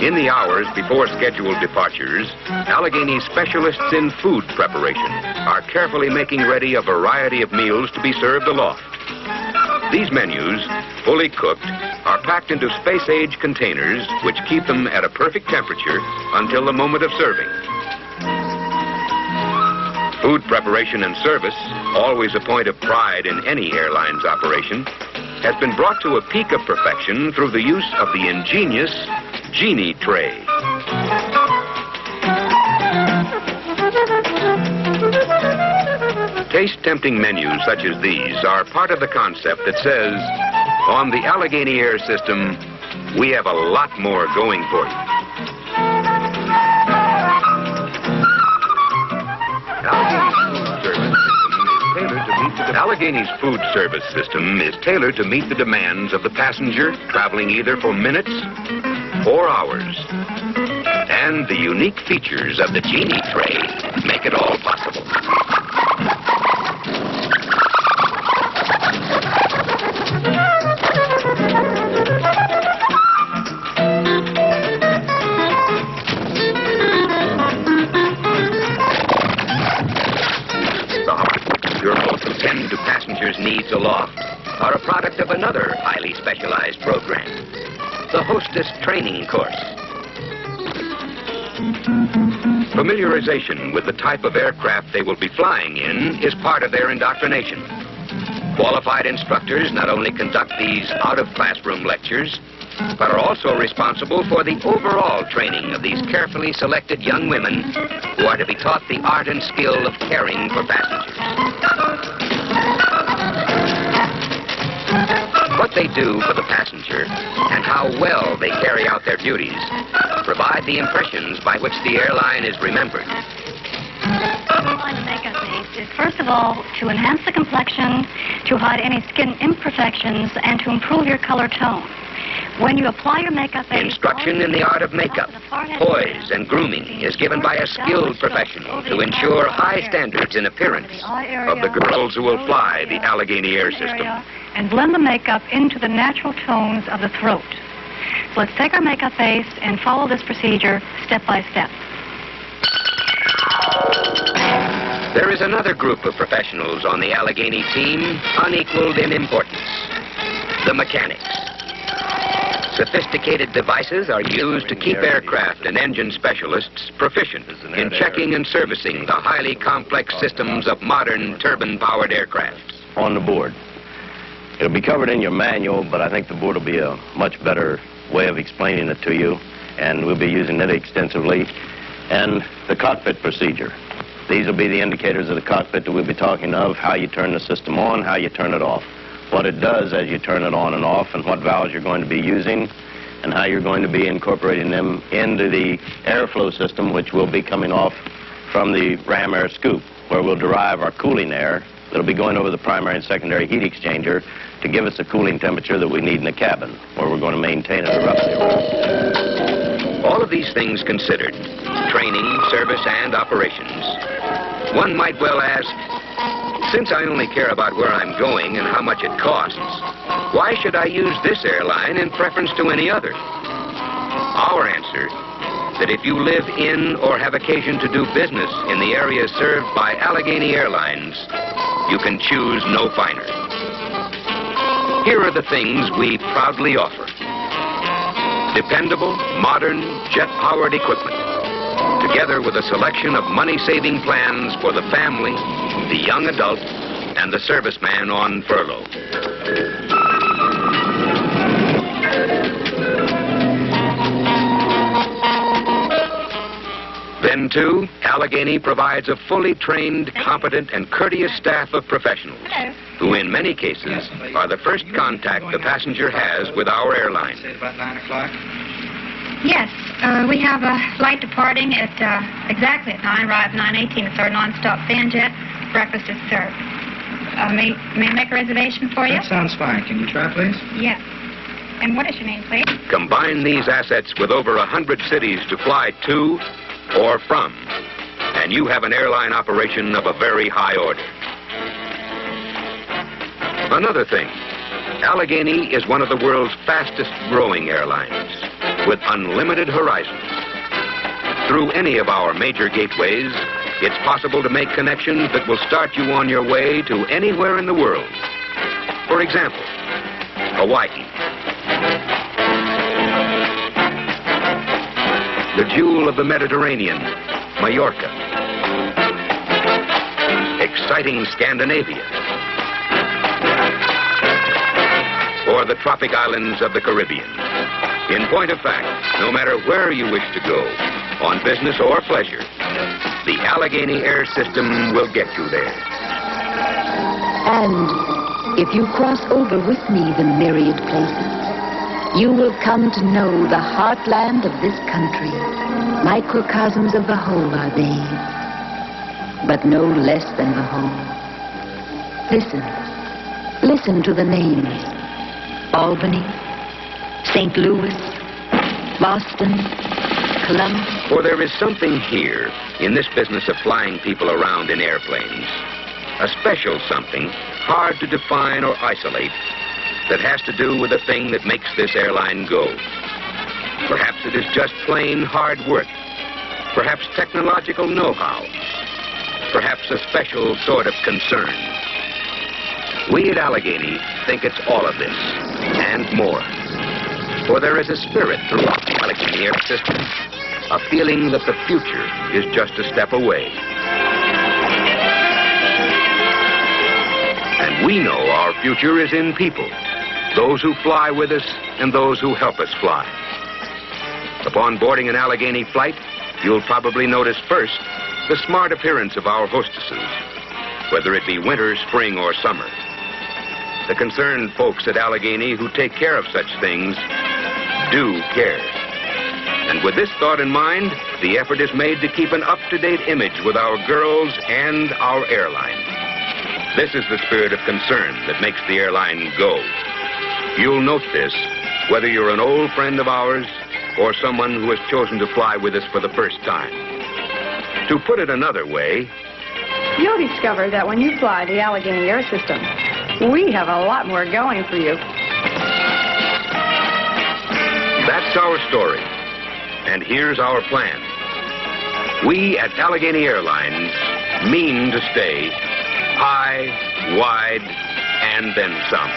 In the hours before scheduled departures, Allegheny specialists in food preparation are carefully making ready a variety of meals to be served aloft. These menus, fully cooked, are packed into space-age containers which keep them at a perfect temperature until the moment of serving. Food preparation and service, always a point of pride in any airline's operation, has been brought to a peak of perfection through the use of the ingenious genie tray. Taste-tempting menus such as these are part of the concept that says, on the Allegheny Air System, we have a lot more going for you. Allegheny's food service system is tailored to meet the demands of the passenger traveling either for minutes or hours. And the unique features of the genie tray make it all possible. To tend to passengers' needs aloft are a product of another highly specialized program, the Hostess Training Course. Familiarization with the type of aircraft they will be flying in is part of their indoctrination. Qualified instructors not only conduct these out-of-classroom lectures, but are also responsible for the overall training of these carefully selected young women who are to be taught the art and skill of caring for passengers. What they do for the passenger and how well they carry out their duties provide the impressions by which the airline is remembered. The makeup base is, first of all, to enhance the complexion, to hide any skin imperfections, and to improve your color tone. When you apply your makeup base... Instruction in the art of makeup, poise, and grooming is given by a skilled professional to ensure high standards in appearance of the girls who will fly the Allegheny Air System. And blend the makeup into the natural tones of the throat. So let's take our makeup base and follow this procedure step by step. There is another group of professionals on the Allegheny team unequaled in importance: the mechanics. Sophisticated devices are used to keep aircraft and engine specialists proficient in checking and servicing the highly complex systems of modern turbine-powered aircraft. On the board. It'll be covered in your manual, but I think the board will be a much better way of explaining it to you, and we'll be using it extensively. And the cockpit procedure. These will be the indicators of the cockpit that we'll be talking of, how you turn the system on, how you turn it off, what it does as you turn it on and off, and what valves you're going to be using, and how you're going to be incorporating them into the airflow system, which will be coming off from the ram air scoop, where we'll derive our cooling air that'll be going over the primary and secondary heat exchanger to give us the cooling temperature that we need in the cabin, where we're going to maintain it roughly around. All of these things considered, training, service, and operations, one might well ask, since I only care about where I'm going and how much it costs, why should I use this airline in preference to any other? Our answer, that if you live in or have occasion to do business in the area served by Allegheny Airlines, you can choose no finer. Here are the things we proudly offer: dependable, modern, jet-powered equipment, together with a selection of money-saving plans for the family, the young adult, and the serviceman on furlough. Then, too, Allegheny provides a fully trained, competent, and courteous staff of professionals who, in many cases, are the first contact the passenger has with our airline. About 9 o'clock? Yes, we have a flight departing at exactly at 9, arrive 9:18. It's our non-stop fan jet. Breakfast is served. May I make a reservation for you? That sounds fine. Can you try, please? Yes. And what is your name, please? Combine these assets with over 100 cities to fly to or from, and you have an airline operation of a very high order. Another thing, Allegheny is one of the world's fastest growing airlines. with unlimited horizons. Through any of our major gateways, it's possible to make connections that will start you on your way to anywhere in the world. For example, Hawaii, the jewel of the Mediterranean, Mallorca, exciting Scandinavia, or the tropic islands of the Caribbean. In point of fact, no matter where you wish to go, on business or pleasure, the Allegheny air system will get you there. And if you cross over with me the myriad places, you will come to know the heartland of this country. Microcosms of the whole are they, but no less than the whole. Listen to the names. Albany, St. Louis, Boston, Columbus. For there is something here in this business of flying people around in airplanes, a special something hard to define or isolate that has to do with the thing that makes this airline go. Perhaps it is just plain hard work, perhaps technological know-how, perhaps a special sort of concern. We at Allegheny think it's all of this, and more. For there is a spirit throughout the Allegheny air system, a feeling that the future is just a step away. And we know our future is in people, those who fly with us and those who help us fly. Upon boarding an Allegheny flight, you'll probably notice first the smart appearance of our hostesses, whether it be winter, spring, or summer. The concerned folks at Allegheny who take care of such things do care. And with this thought in mind, the effort is made to keep an up-to-date image with our girls and our airline. This is the spirit of concern that makes the airline go. You'll note this, whether you're an old friend of ours or someone who has chosen to fly with us for the first time. To put it another way, you'll discover that when you fly the Allegheny air system, we have a lot more going for you. That's our story. And here's our plan. We at Allegheny Airlines mean to stay high, wide, and then some.